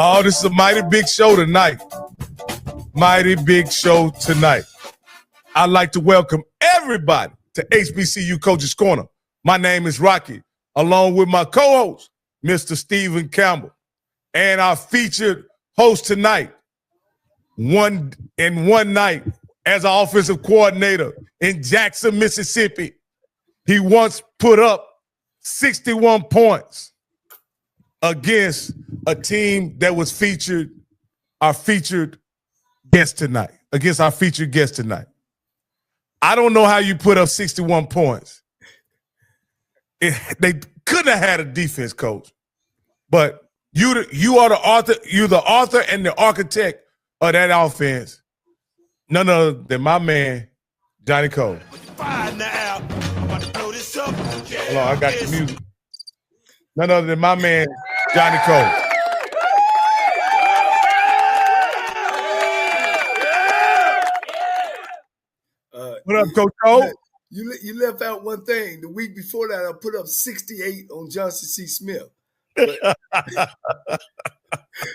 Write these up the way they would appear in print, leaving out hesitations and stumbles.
Oh, this is a mighty big show tonight. Mighty big show tonight. I'd like to welcome everybody to HBCU Coach's Corner. My name is Rocky, along with my co-host, Mr. Stephen Campbell, and our featured host tonight, one night as an offensive coordinator in Jackson, Mississippi. He once put up 61 points against a team that was our featured guest tonight. I don't know how you put up 61 points. They couldn't have had a defense coach, but you are the author. You're the author and the architect of that offense. None other than my man, Johnnie Cole. Hold on, I got the music. None other than my man, Johnnie Cole. What up, Coach Cole? You left out one thing. The week before that, I put up 68 on Johnson C. Smith. Look at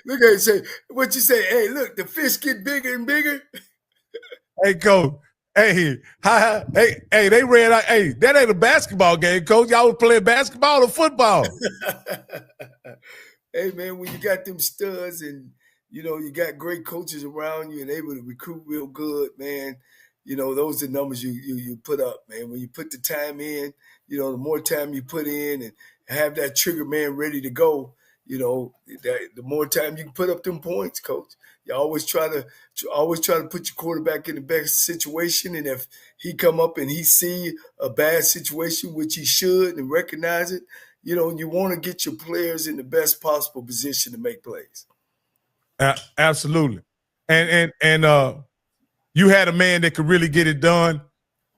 it, say what you say. Hey, look, the fish get bigger and bigger. Hey, Coach. Hey, they ran out. Hey, that ain't a basketball game, Coach. Y'all was playing basketball or football. Hey, man, when you got them studs and, you got great coaches around you and able to recruit real good, man, those are the numbers you put up, man. When you put the time in, the more time you put in and have that trigger man ready to go, the more time you can put up them points, Coach. You always try to put your quarterback in the best situation, and if he come up and he see a bad situation, which he should, and recognize it, you want to get your players in the best possible position to make plays. Absolutely, and you had a man that could really get it done,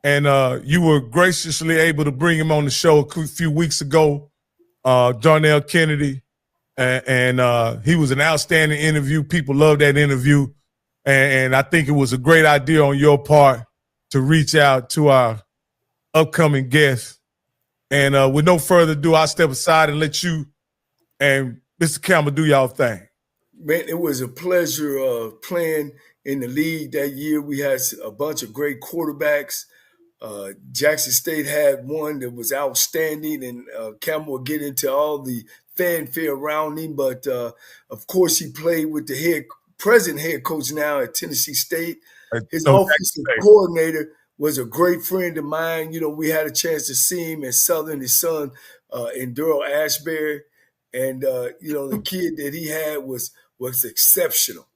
and you were graciously able to bring him on the show a few weeks ago, Darnell Kennedy. And he was an outstanding interview. People loved that interview. And I think it was a great idea on your part to reach out to our upcoming guests. And with no further ado, I'll step aside and let you and Mr. Campbell do y'all thing. Man, it was a pleasure playing in the league that year. We had a bunch of great quarterbacks. Jackson State had one that was outstanding, and Campbell will get into all the fanfare around him, but of course he played with the present head coach now at Tennessee State. His offensive coordinator was a great friend of mine. We had a chance to see him at Southern, his son, in Durrell Ashbury, and the kid that he had was exceptional.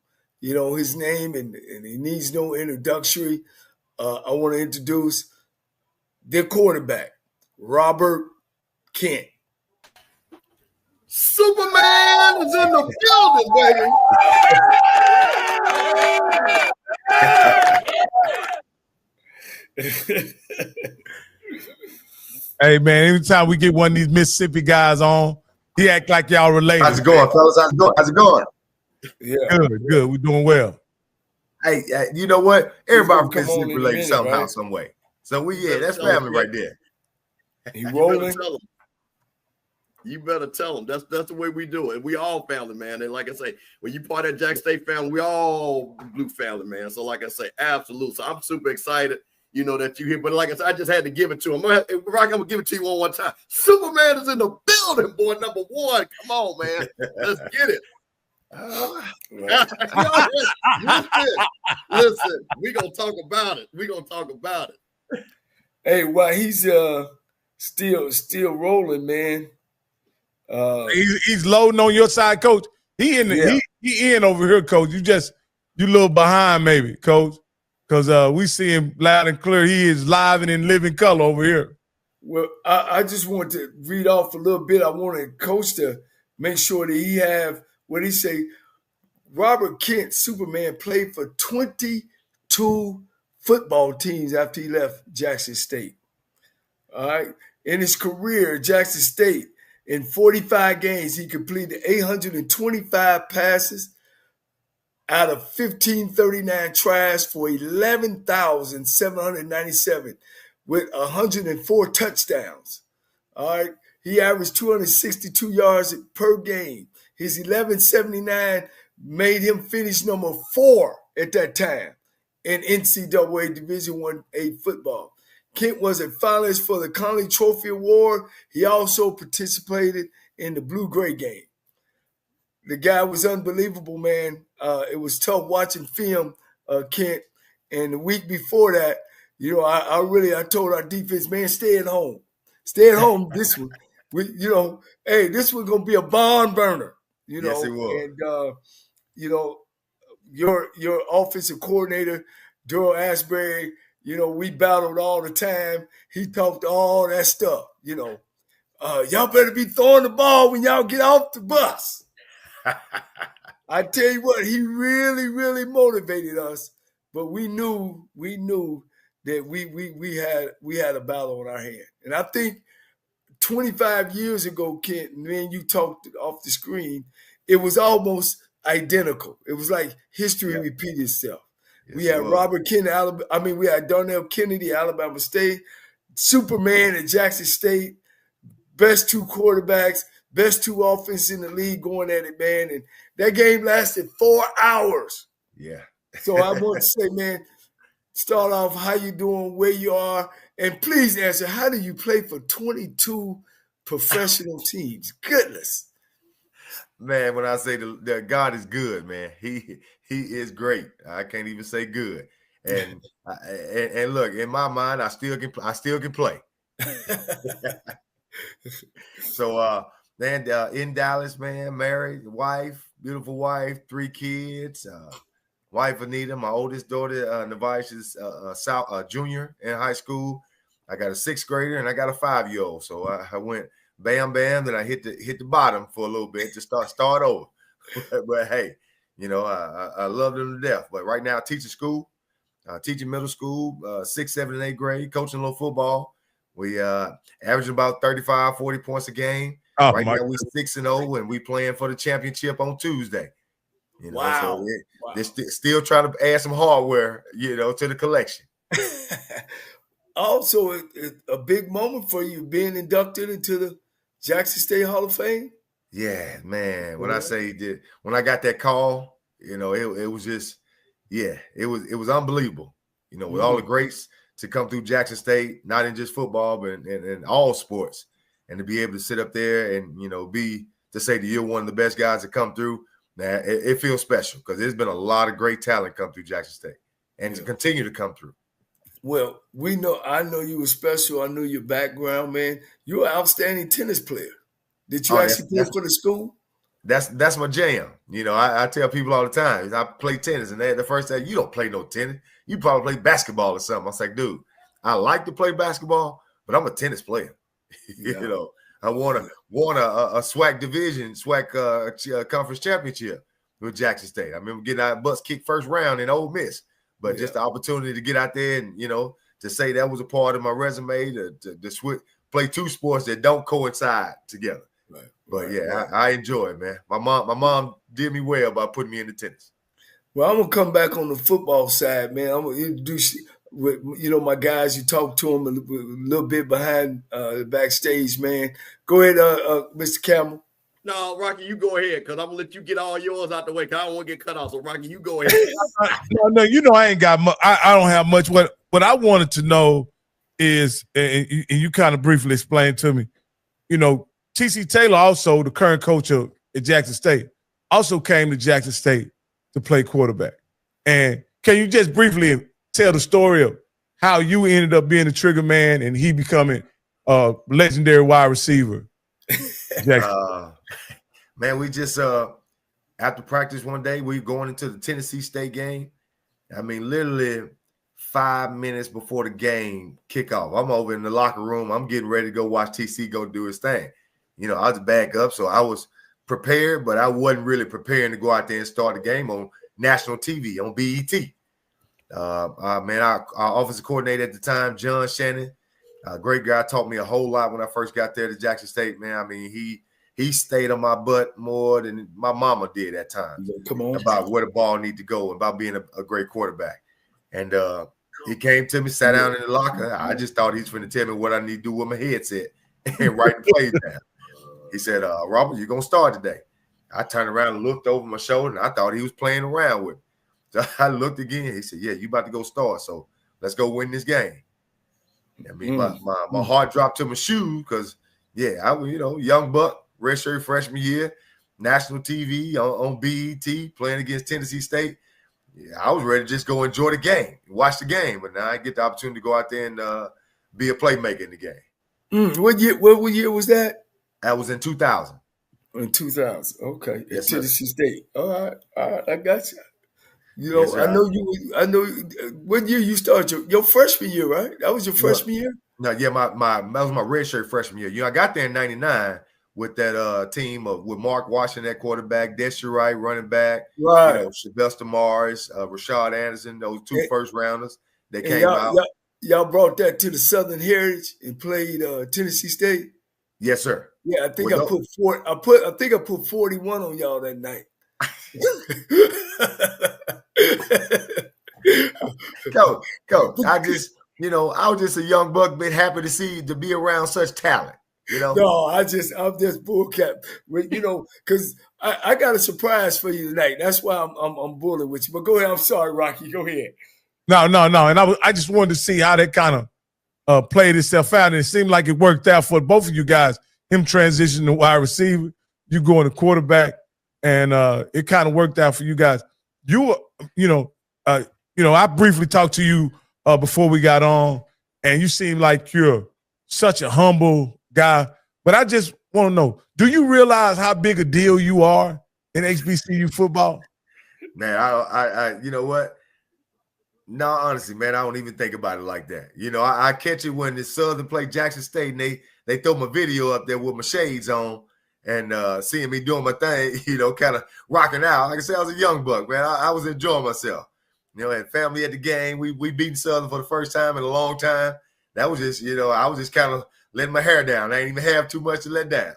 His name, and he needs no introductory. I want to introduce their quarterback, Robert Kent. Superman is in the building, baby. Hey, man, anytime we get one of these Mississippi guys on, he act like y'all related. How's it going, fellas? How's it going? Yeah. Good. We're doing well. Hey, you know what? Everybody can Mississippi related somehow, right? Some way. So that's family right there. He rolling. You better tell them. That's the way we do it. We all family, man. And like I say, when you part of that Jackson State family, we all blue family, man. So like I say, absolutely. So I'm super excited, that you're here. But like I said, I just had to give it to him. Rock, I'm gonna give it to you one more time. Superman is in the building, boy. Number one. Come on, man. Let's get it. Listen, we're gonna talk about it. Hey, while he's still rolling, man. He's loading on your side, Coach. He in over here, Coach. You a little behind, maybe, Coach. because we see him loud and clear. He is live and in living color over here. Well, I just want to read off a little bit. I wanted Coach to make sure that he have what he say. Robert Kent, Superman, played for 22 football teams after he left Jackson State. All right. In his career at Jackson State, in 45 games, he completed 825 passes out of 1,539 tries for 11,797 with 104 touchdowns. All right. He averaged 262 yards per game. His 1179 made him finish number 4 at that time in NCAA Division I football. Kent was a finalist for the Conley Trophy Award. He also participated in the Blue-Gray game. The guy was unbelievable, man. It was tough watching film, Kent. And the week before that, you know, I told our defense, man, stay at home. Stay at home this one. Hey, this one's going to be a barn burner. You know, yes, it will. And, your offensive coordinator, Daryl Asbury, you know, we battled all the time. He talked all that stuff, you know. Y'all better be throwing the ball when y'all get off the bus. I tell you what, he really, really motivated us. But we knew that we had a battle on our hand. And I think 25 years ago, Kent, when you talked off the screen, it was almost identical. It was like history repeated itself. Yes, we had Robert Kennedy, we had Darnell Kennedy, Alabama State, Superman at Jackson State, best 2 quarterbacks, best 2 offense in the league going at it, man. And that game lasted 4 hours. Yeah. So I want to say, man, start off how you doing, where you are, and please answer, how do you play for 22 professional teams? Goodness. Man, when I say that God is good, man, he is great. I can't even say good. And and look, in my mind, I still can play. So man, in Dallas, man, married, wife, beautiful wife, 3 kids. Wife Anita, my oldest daughter, Navish is junior in high school. I got a 6th grader and I got a 5-year-old. So I went bam, bam. Then I hit the bottom for a little bit to start over. But hey, you know, I love them to death. But right now, teaching school, teaching middle school, 6th, 7th, and 8th grade, coaching a little football. We averaging about 35, 40 points a game. Oh, right now, we're 6-0, and we playing for the championship on Tuesday. You know, wow. So they're still trying to add some hardware, you know, to the collection. Also, a big moment for you being inducted into the Jackson State Hall of Fame. Yeah, man. When I say that, when I got that call, you know, it was just, it was unbelievable. You know, with all the greats to come through Jackson State, not in just football, but in all sports, and to be able to sit up there and, you know, to say that you're one of the best guys to come through. Man, it feels special because there's been a lot of great talent come through Jackson State and to continue to come through. Well, I know you were special. I knew your background, man. You're an outstanding tennis player. Did you actually play for the school? That's my jam. You know, I tell people all the time, I play tennis, and the first day, you don't play no tennis. You probably play basketball or something. I was like, dude, I like to play basketball, but I'm a tennis player. You know, I won a SWAC conference championship with Jackson State. I remember getting our butts kicked first round in Ole Miss, but just the opportunity to get out there and, you know, to say that was a part of my resume to play 2 sports that don't coincide together. Right. But I enjoy it, man. My mom did me well by putting me into tennis. Well, I'm gonna come back on the football side, man. I'm gonna introduce my guys. You talk to them a little bit behind the backstage, man. Go ahead, Mr. Campbell. No, Rocky, you go ahead, because I'm going to let you get all yours out the way, because I don't want to get cut off. So, Rocky, you go ahead. No, you know I ain't got much. I don't have much. What I wanted to know is, and you kind of briefly explained to me, you know, T.C. Taylor, also the current coach at Jackson State, also came to Jackson State to play quarterback. And can you just briefly tell the story of how you ended up being the trigger man and he becoming a legendary wide receiver? Man, we just after practice one day, we going into the Tennessee State game. I mean, literally, 5 minutes before the game kickoff. I'm over in the locker room. I'm getting ready to go watch TC go do his thing. You know, I was back up, so I was prepared, but I wasn't really preparing to go out there and start the game on national TV, on BET. Man, our offensive coordinator at the time, John Shannon, a great guy, taught me a whole lot when I first got there to Jackson State, man. I mean, he stayed on my butt more than my mama did at times. Come on. About where the ball need to go, about being a great quarterback. And he came to me, sat down in the locker. I just thought he was going to tell me what I need to do with my headset and write the plays down. He said, Robert, you're going to start today. I turned around and looked over my shoulder, and I thought he was playing around with me. So I looked again. He said, yeah, you about to go start, so let's go win this game. I mean, my heart dropped to my shoe because, yeah, I was, young buck, redshirt freshman year, national TV on BET, playing against Tennessee State. Yeah, I was ready to just go enjoy the game, watch the game, but now I get the opportunity to go out there and be a playmaker in the game. What year was that? That was in 2000. In 2000, okay. Yes, Tennessee State. All right, I got you. Yes, I know. What year you started your freshman year, right? That was your freshman year. No, yeah, that was my redshirt freshman year. I got there in '99 with that team with Mark Washington at quarterback, Deshaun Wright running back, right? Sylvester Morris, Rashad Anderson, those two first rounders that came out. Y'all brought that to the Southern Heritage and played Tennessee State. Yes, sir. Yeah, I think I put 41 on y'all that night. Go. I was just a young buck, been happy to be around such talent. No, I'm just bullcap. Because I got a surprise for you tonight. That's why I'm bullying with you. But go ahead. I'm sorry, Rocky. Go ahead. No. And I just wanted to see how that kind of played itself out. And it seemed like it worked out for both of you guys. Him transitioning to wide receiver, you going to quarterback, and it kind of worked out for you guys. I briefly talked to you before we got on, and you seem like you're such a humble guy. But I just want to know, do you realize how big a deal you are in HBCU football? Man, I you know what? No, honestly, man, I don't even think about it like that. I catch it when the Southern play Jackson State, and they throw my video up there with my shades on and seeing me doing my thing, kind of rocking out. Like I said, I was a young buck, man. I was enjoying myself. Had family at the game. We beat Southern for the first time in a long time. That was just, I was just kind of letting my hair down. I didn't even have too much to let down.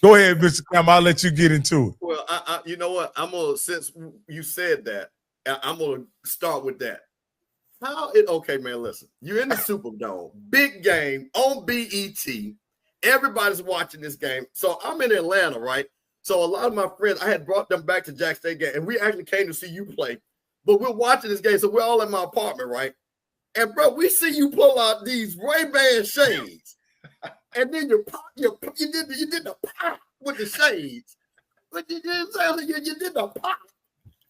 Go ahead, Mr. Campbell. I'll let you get into it. Well, you know what? Since you said that, I'm gonna start with that. Okay, man, listen. You're in the Superdome, big game on BET. Everybody's watching this game. So I'm in Atlanta, right? So a lot of my friends, I had brought them back to Jackson State game, and we actually came to see you play. But we're watching this game, so we're all in my apartment, right? And bro, we see you pull out these Ray-Ban shades, and then you did the pop with the shades. But you did the pop.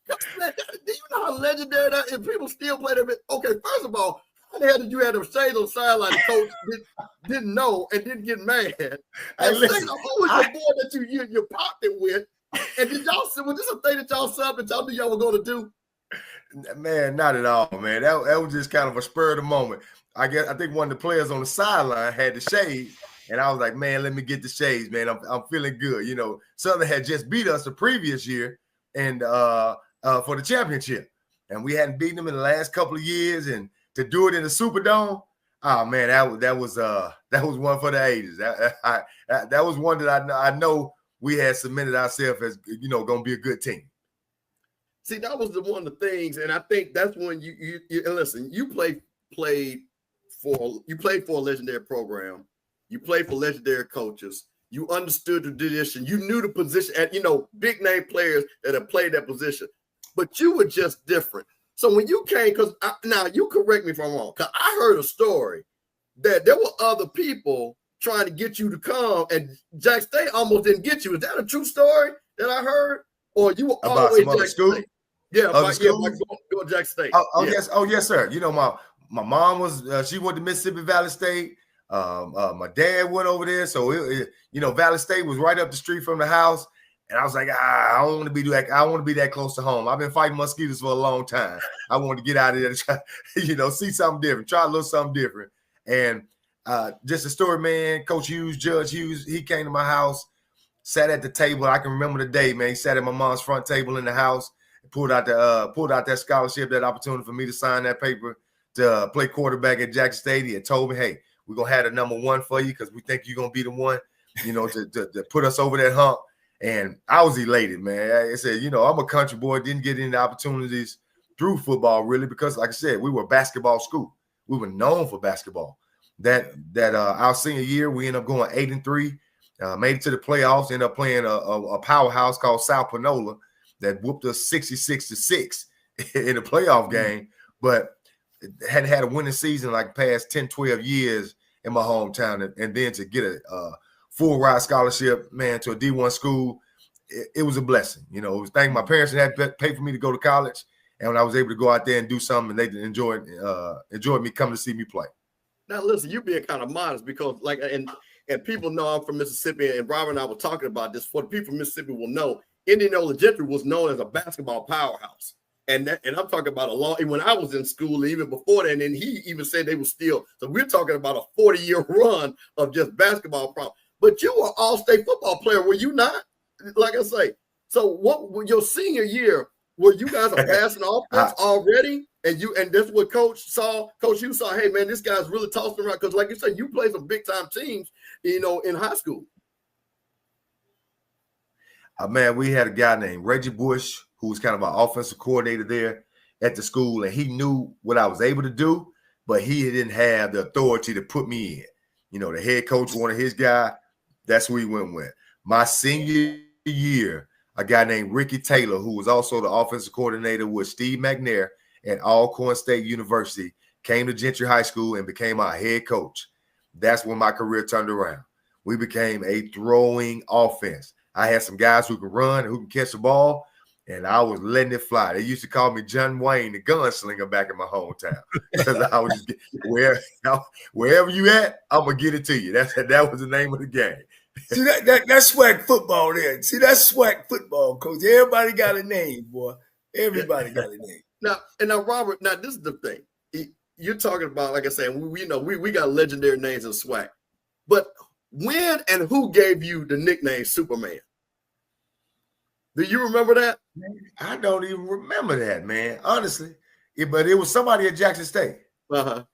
Do you know how legendary that is? And people still play them. Okay, first of all, how the hell did you have them shades on the sideline? The coach didn't know and didn't get mad. And second, who was the boy that you popped it with? And did y'all see? Was this a thing that y'all saw that y'all knew y'all were going to do? Man, not at all, man. That was just kind of a spur of the moment. I think one of the players on the sideline had the shades, and I was like, man, let me get the shades, man. I'm feeling good. Southern had just beat us the previous year, and for the championship, and we hadn't beaten them in the last couple of years, and to do it in the Superdome, oh man, that was one for the ages. That was one that I know we had cemented ourselves as going to be a good team. See, that was one of the things, and I think that's when you listen. You played for a legendary program. You played for legendary coaches. You understood the tradition. You knew the position, and big name players that have played that position. But you were just different. So when you came, now you correct me if I'm wrong, because I heard a story that there were other people trying to get you to come, and Jack State almost didn't get you. Is that a true story that I heard? Or you were about always some other Jack school? State? Yeah, go Jack State. Yes, sir. My mom was she went to Mississippi Valley State. My dad went over there, so Valley State was right up the street from the house. And I was like, I don't want to be that. I want to be that close to home. I've been fighting mosquitoes for a long time. I wanted to get out of there, and try, see something different, try a little something different. And just a story, man. Coach Hughes, Judge Hughes, he came to my house, sat at the table. I can remember the day, man. He sat at my mom's front table in the house, and pulled out that scholarship, that opportunity for me to sign that paper to play quarterback at Jackson State. He had told me, hey, we're gonna have the number 1 for you because we think you're gonna be the one, to put us over that hump. And I was elated, man. I said, I'm a country boy, didn't get any opportunities through football really because, like I said, we were a basketball school. We were known for basketball. That our senior year, we ended up going 8-3, made it to the playoffs, ended up playing a powerhouse called South Panola that whooped us 66-6 in the playoff game, but hadn't had a winning season like past 10, 12 years in my hometown. And then to get a full ride scholarship, man, to a D1 school, it was a blessing. It was thanking my parents that had paid for me to go to college. And when I was able to go out there and do something, they enjoyed me coming to see me play. Now, listen, you're being kind of modest because, and people know I'm from Mississippi, and Robert and I were talking about this. For the people from Mississippi will know, Indianola Gentry was known as a basketball powerhouse. And I'm talking about when I was in school, even before that, and he even said they were still. So we're talking about a 40-year run of just basketball problems. But you were all-state football player, were you not? Like I say, so what your senior year, were you guys a passing offense already? And that's what Coach Hughes saw, hey, man, this guy's really tossing around. Because like you said, you played some big-time teams, in high school. Man, we had a guy named Reggie Bush, who was kind of our offensive coordinator there at the school. And he knew what I was able to do, but he didn't have the authority to put me in. The head coach wanted his guy. That's who he went with. My senior year, a guy named Ricky Taylor, who was also the offensive coordinator with Steve McNair at Alcorn State University, came to Gentry High School and became our head coach. That's when my career turned around. We became a throwing offense. I had some guys who could run and who can catch the ball, and I was letting it fly. They used to call me John Wayne, the gunslinger, back in my hometown. Because I was just wherever you at, I'm gonna get it to you. That was the name of the game. See, that's swag football there. See, that's swag football, Coach. Everybody got a name, boy. Everybody got a name. Now, Robert, this is the thing. You're talking about, like I said, we got legendary names in swag. But when and who gave you the nickname Superman? Do you remember that? I don't even remember that, man. Honestly. But it was somebody at Jackson State. Uh-huh.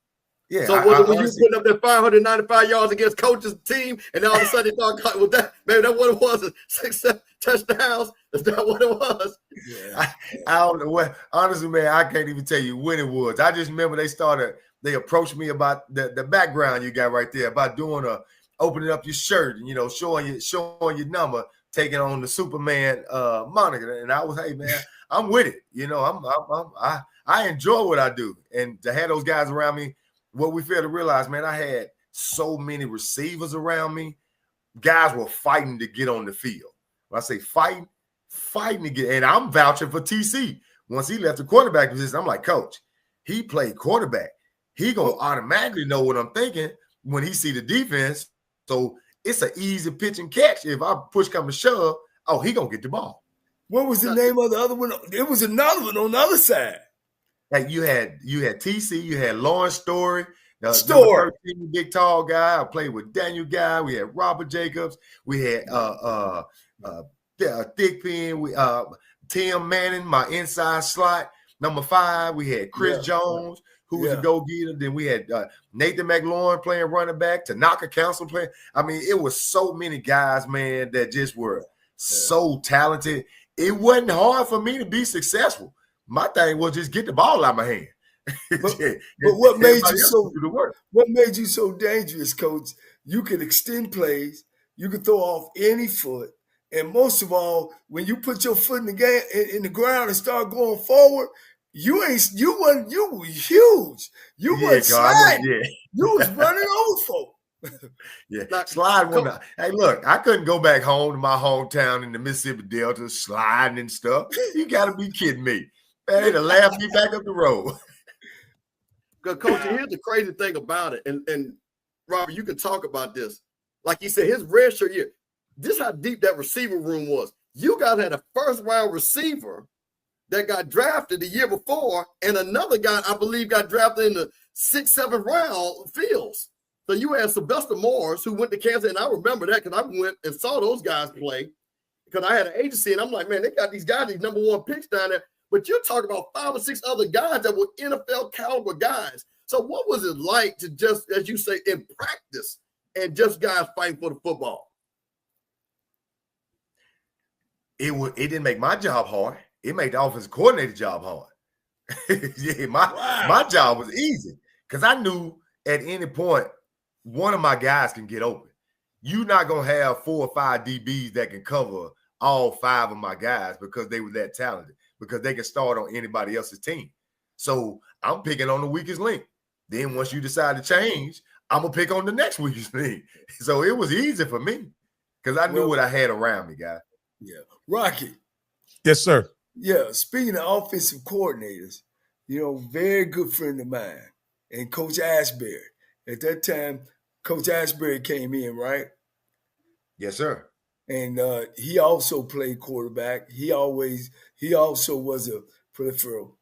Yeah. So when you put up that 595 yards against coach's team, and all of a sudden they thought, well, maybe that's what it was, 6-7 touchdowns. Is that what it was? Yeah. I don't know what. Honestly, man, I can't even tell you when it was. I just remember they approached me about the background you got right there, about doing opening up your shirt and showing your number, taking on the Superman moniker. And I was, hey man, I'm with it. I enjoy what I do, and to have those guys around me. What we fail to realize, man, I had so many receivers around me. Guys were fighting to get on the field. When I say fighting to get, and I'm vouching for TC. Once he left the quarterback position, I'm like, Coach, he played quarterback. He gonna automatically know what I'm thinking when he see the defense. So it's an easy pitch and catch. If I push come to shove, he gonna get the ball. What was the name of the other one? It was another one on the other side. Like you had TC, you had Lawrence Story, Story, big tall guy. I played with Daniel Guy. We had Robert Jacobs. We had Thick Pen. Tim Manning, my inside slot. Number 5, we had Chris Jones, who was a go-getter. Then we had Nathan McLaurin playing running back, Tanaka Council playing. I mean, it was so many guys, man, that just were so talented. It wasn't hard for me to be successful. My thing was just get the ball out of my hand. But what made you so dangerous, Coach? You could extend plays, you could throw off any foot, and most of all, when you put your foot in the ground and start going forward, you were huge. You weren't sliding. You was running over folk. Slide one. Hey, look, I couldn't go back home to my hometown in the Mississippi Delta sliding and stuff. You got to be kidding me. Man, they'd have laughed me back up the road. Coach, here's the crazy thing about it, and Robert, you can talk about this. Like you said, his redshirt year, this is how deep that receiver room was. you guys had a first-round receiver that got drafted the year before, and another guy, I believe, got drafted in the 6th, 7th round Fields. So you had Sylvester Morris, who went to Kansas, and I remember that because I went and saw those guys play because I had an agency, and I'm like, man, they got these guys, these number 1 picks down there. But you're talking about 5 or 6 other guys that were NFL caliber guys. So what was it like to just, as you say, in practice and just guys fighting for the football? It didn't make my job hard. It made the offensive coordinator job hard. Yeah, my job was easy because I knew at any point one of my guys can get open. You're not gonna have 4 or 5 DBs that can cover all 5 of my guys because they were that talented, because they can start on anybody else's team. So I'm picking on the weakest link. Then once you decide to change, I'm gonna pick on the next weakest link. So it was easy for me because I knew what I had around me, guys. Yeah. Rocky. Yes, sir. Yeah, speaking of offensive coordinators, very good friend of mine, and Coach Ashbury. At that time, Coach Ashbury came in, right? Yes, sir. And he also played quarterback. He also was a peripheral.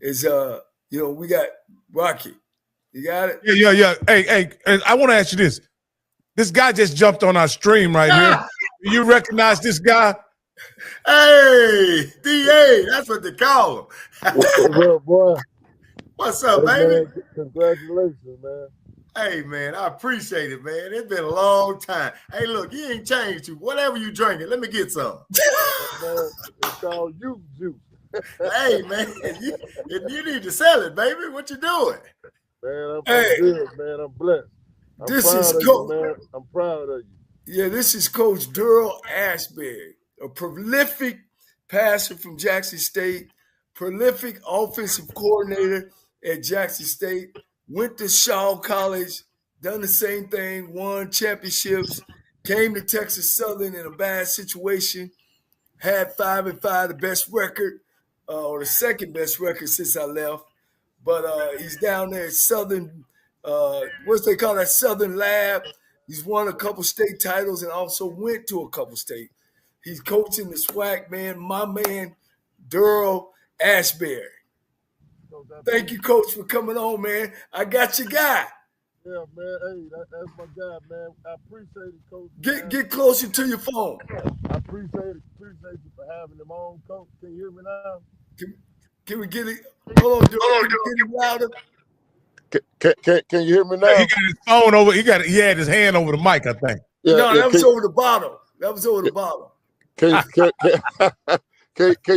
We got Rocky. You got it? Yeah. Hey, I want to ask you this. This guy just jumped on our stream right here. Do you recognize this guy? Hey, DA, that's what they call him. What's up, boy? What's up, Hey, baby? man, congratulations, man. Hey, man, I appreciate it, man. It's been a long time. Hey, look, you ain't changed you. Whatever you drinking, let me get some. Man, it's called youth juice. Hey, man, you need to sell it, baby. What you doing? Man, I'm good, man. I'm blessed. I'm proud of you. Yeah, this is Coach Durrell Ashbury, a prolific passer from Jackson State, prolific offensive coordinator at Jackson State, went to Shaw College, done the same thing, won championships, came to Texas Southern in a bad situation, had 5-5, the best record, or the second best record since I left. But he's down there at Southern, what's they call that, Southern Lab. He's won a couple state titles and also went to a couple state. He's coaching the SWAC, man, my man, Durrell Ashbury. Thank you, Coach, for coming on, man. I got your guy. Yeah, man. Hey, that's my guy, man. I appreciate it, Coach. Get closer to your phone. I appreciate you for having him on, Coach. Can you hear me now? Can we get it? Hold on, Durrell. Can you get it louder? Can you hear me now? He got his phone over. He had his hand over the mic, I think. Yeah, that was over the bottle. Can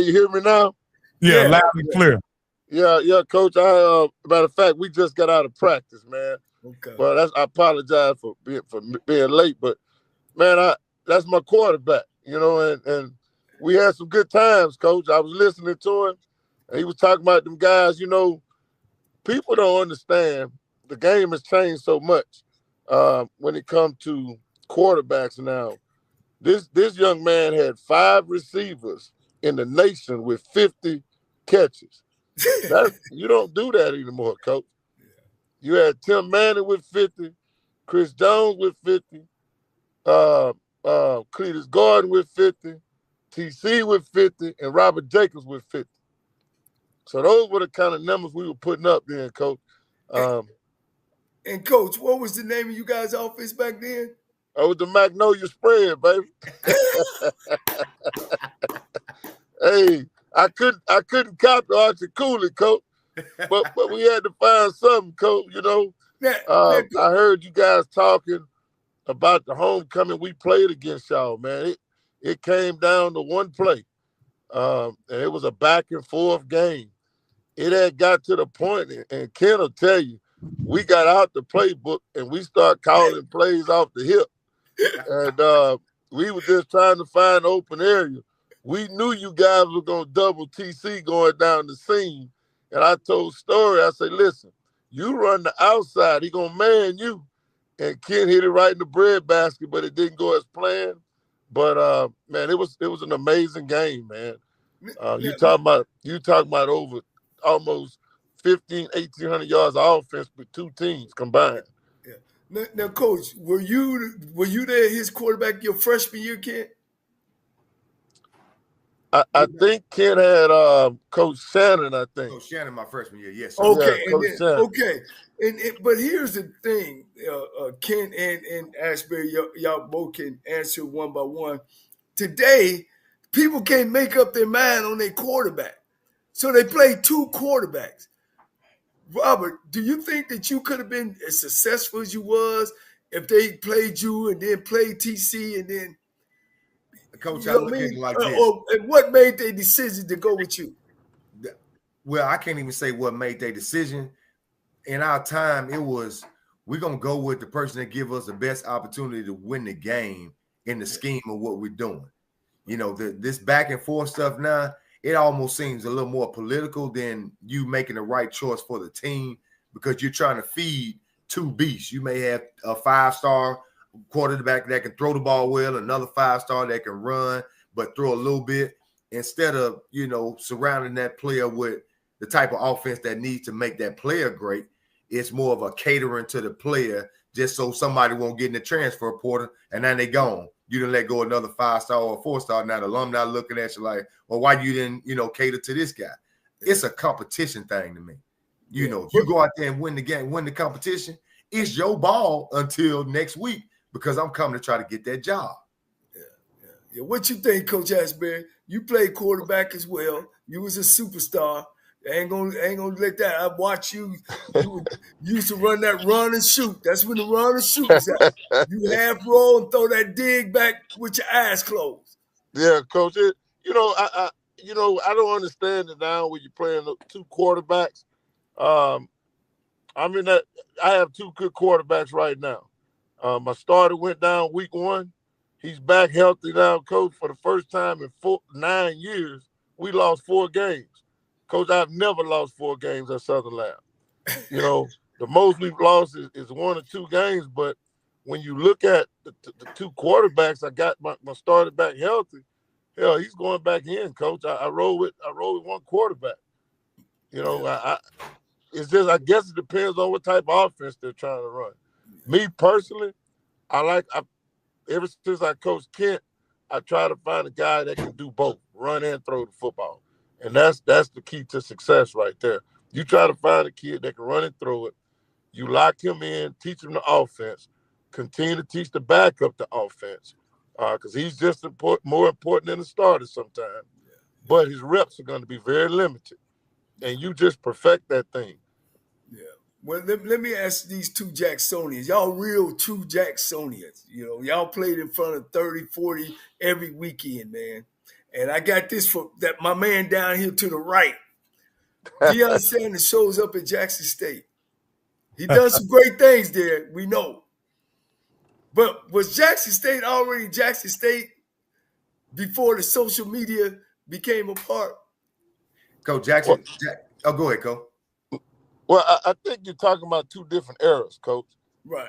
you hear me now? Yeah, loud and clear. Yeah, Coach. Matter of fact, we just got out of practice, man. Okay. Well, I apologize for being late, but man, that's my quarterback, and we had some good times, Coach. I was listening to him, and he was talking about them guys. People don't understand the game has changed so much when it comes to quarterbacks now. This young man had 5 receivers in the nation with 50 catches. You don't do that anymore, Coach. You had Tim Manning with 50, Chris Jones with 50, Cletus Gordon with 50, TC with 50, and Robert Jacobs with 50. So those were the kind of numbers we were putting up then, Coach. And Coach, what was the name of you guys' offense back then? I was the Magnolia Spread, baby. Hey, I couldn't copy Archie Cooley, Coach, but we had to find something, Coach. I heard you guys talking about the homecoming we played against y'all, man. It came down to one play, and it was a back and forth game. It had got to the point, and Ken will tell you, we got out the playbook and we start calling plays off the hip. And we were just trying to find an open area. We knew you guys were going to double TC going down the seam. And I told Story, I said, listen, you run the outside, he going to man you. And Ken hit it right in the bread basket, but it didn't go as planned. But, man, it was an amazing game, man. You talking about over almost 1,800 yards of offense with 2 teams combined. Yeah. Now, Coach, were you there his quarterback your freshman year, Ken? I think Kent had Coach Shannon, I think. Coach Shannon, my freshman year, yes, sir. Okay, Yeah, and then, okay, but here's the thing, Ken and Ashbury, y'all both can answer one by one. Today, people can't make up their mind on their quarterback, so they play two quarterbacks. Robert, do you think that you could have been as successful as you was if they played you and then played TC and then? Coach, I look at it like this. And what made their decision to go with you? Well, I can't even say what made their decision. In our time, it was we're gonna go with the person that give us the best opportunity to win the game in the scheme of what we're doing. You know, this back and forth stuff now, it almost seems a little more political than you making the right choice for the team because you're trying to feed two beasts. You may have a 5-star quarterback that can throw the ball well, another 5-star that can run but throw a little bit, instead of, you know, surrounding that player with the type of offense that needs to make that player great. It's more of a catering to the player just so somebody won't get in the transfer portal and then they gone. You didn't let go another 5-star or 4-star. Now the alumni looking at you like, well, why you didn't, you know, cater to this guy? It's a competition thing to me. You know, if you go out there and win the game, win the competition, it's your ball until next week because I'm coming to try to get that job. Yeah. What you think, Coach Ashbury? You played quarterback as well. You was a superstar. I ain't gonna let that. I watch you. You used to run that run and shoot. That's when the run and shoot was at. You half roll and throw that dig back with your eyes closed. Yeah, Coach. I don't understand it now when you're playing two quarterbacks. I have two good quarterbacks right now. My starter went down week 1. He's back healthy now, Coach. For the first time in 9 years, we lost 4 games. Coach, I've never lost 4 games at Southern Lab. You know, the most we've lost is 1 or 2 games. But when you look at the two quarterbacks, I got my starter back healthy. Hell, he's going back in, Coach. I roll with 1 quarterback. You know, it's just, I guess it depends on what type of offense they're trying to run. Me personally, ever since I coached Kent, I try to find a guy that can do both, run and throw the football. And that's the key to success right there. You try to find a kid that can run and throw it. You lock him in, teach him the offense, continue to teach the backup the offense, because he's just more important than the starter sometimes. But his reps are going to be very limited, and you just perfect that thing. Yeah. Well, let me ask these two Jacksonians. Y'all real true Jacksonians. You know, y'all played in front of 30, 40 every weekend, man. And I got this for that my man down here to the right. Deion Sanders shows up at Jackson State. He done some great things there, we know. But was Jackson State already Jackson State before the social media became a part? Coach Jackson, go ahead, Coach. Well, I think you're talking about 2 different eras, Coach. Right.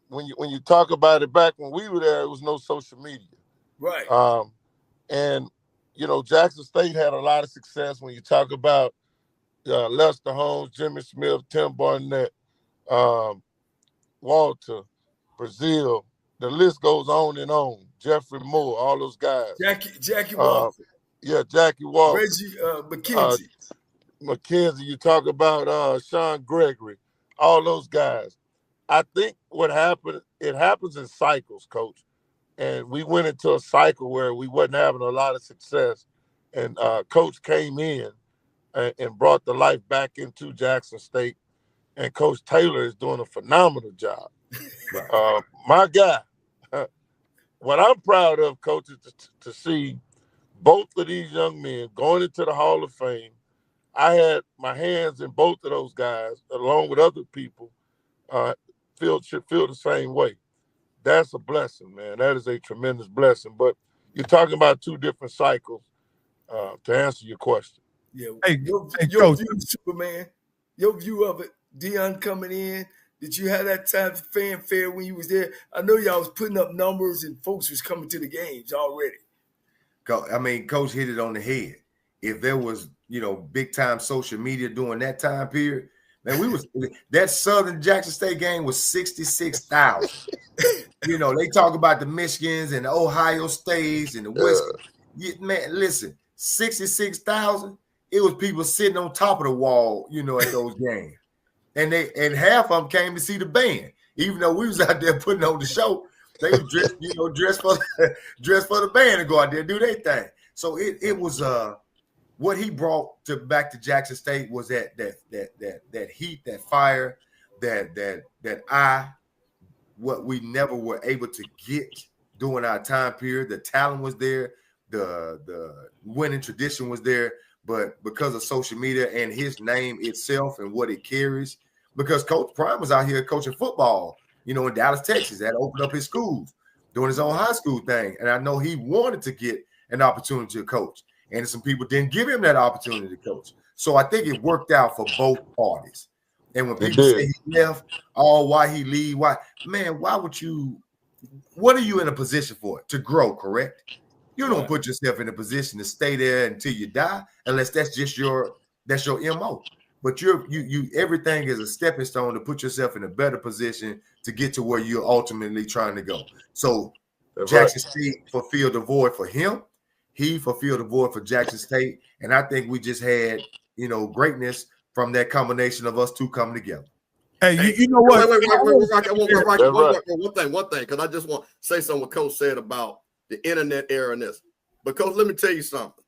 When you talk about it, back when we were there, it was no social media. Right. And, you know, Jackson State had a lot of success when you talk about Lester Holmes, Jimmy Smith, Tim Barnett, Walter, Brazil. The list goes on and on. Jeffrey Moore, all those guys. Jackie Walker. Yeah, Jackie Walker. Reggie McKenzie. McKenzie, you talk about Sean Gregory, all those guys. I think what happened, it happens in cycles, Coach. And we went into a cycle where we wasn't having a lot of success. And Coach came in and brought the life back into Jackson State. And Coach Taylor is doing a phenomenal job. My guy, what I'm proud of, Coach, is to see both of these young men going into the Hall of Fame. I had my hands in both of those guys, along with other people, should feel the same way. That's a blessing, man. That is a tremendous blessing. But you're talking about 2 different cycles to answer your question. Yeah. Your Coach, view, Superman, your view of it, Deion coming in, did you have that type of fanfare when you was there? I know y'all was putting up numbers and folks was coming to the games already. I mean, Coach hit it on the head. If there was, you know, big time social media during that time period, man, that Southern Jackson State game was 66,000. You know, they talk about the Michigans and the Ohio States and the West. Man, listen, 66,000. It was people sitting on top of the wall, at those games, and half of them came to see the band. Even though we was out there putting on the show, they was dressed, dressed for the band to go out there and do their thing. So it was what he brought back to Jackson State was that heat, that fire, what we never were able to get during our time period. The talent was there, the winning tradition was there, but because of social media and his name itself and what it carries, because Coach Prime was out here coaching football, in Dallas, Texas, that opened up his schools, doing his own high school thing. And I know he wanted to get an opportunity to coach, and some people didn't give him that opportunity to coach. So I think it worked out for both parties. And when people say he left, why he leave? Why would you? What are you in a position for? To grow, correct? You don't put yourself in a position to stay there until you die, unless that's just your MO. But you everything is a stepping stone to put yourself in a better position to get to where you're ultimately trying to go. So Jackson State fulfilled the void for him. He fulfilled the void for Jackson State. And I think we just had, greatness from that combination of us two coming together. Hey, you know what? One thing, because I just want to say something what Coach said about the internet era and this. But Coach, let me tell you something.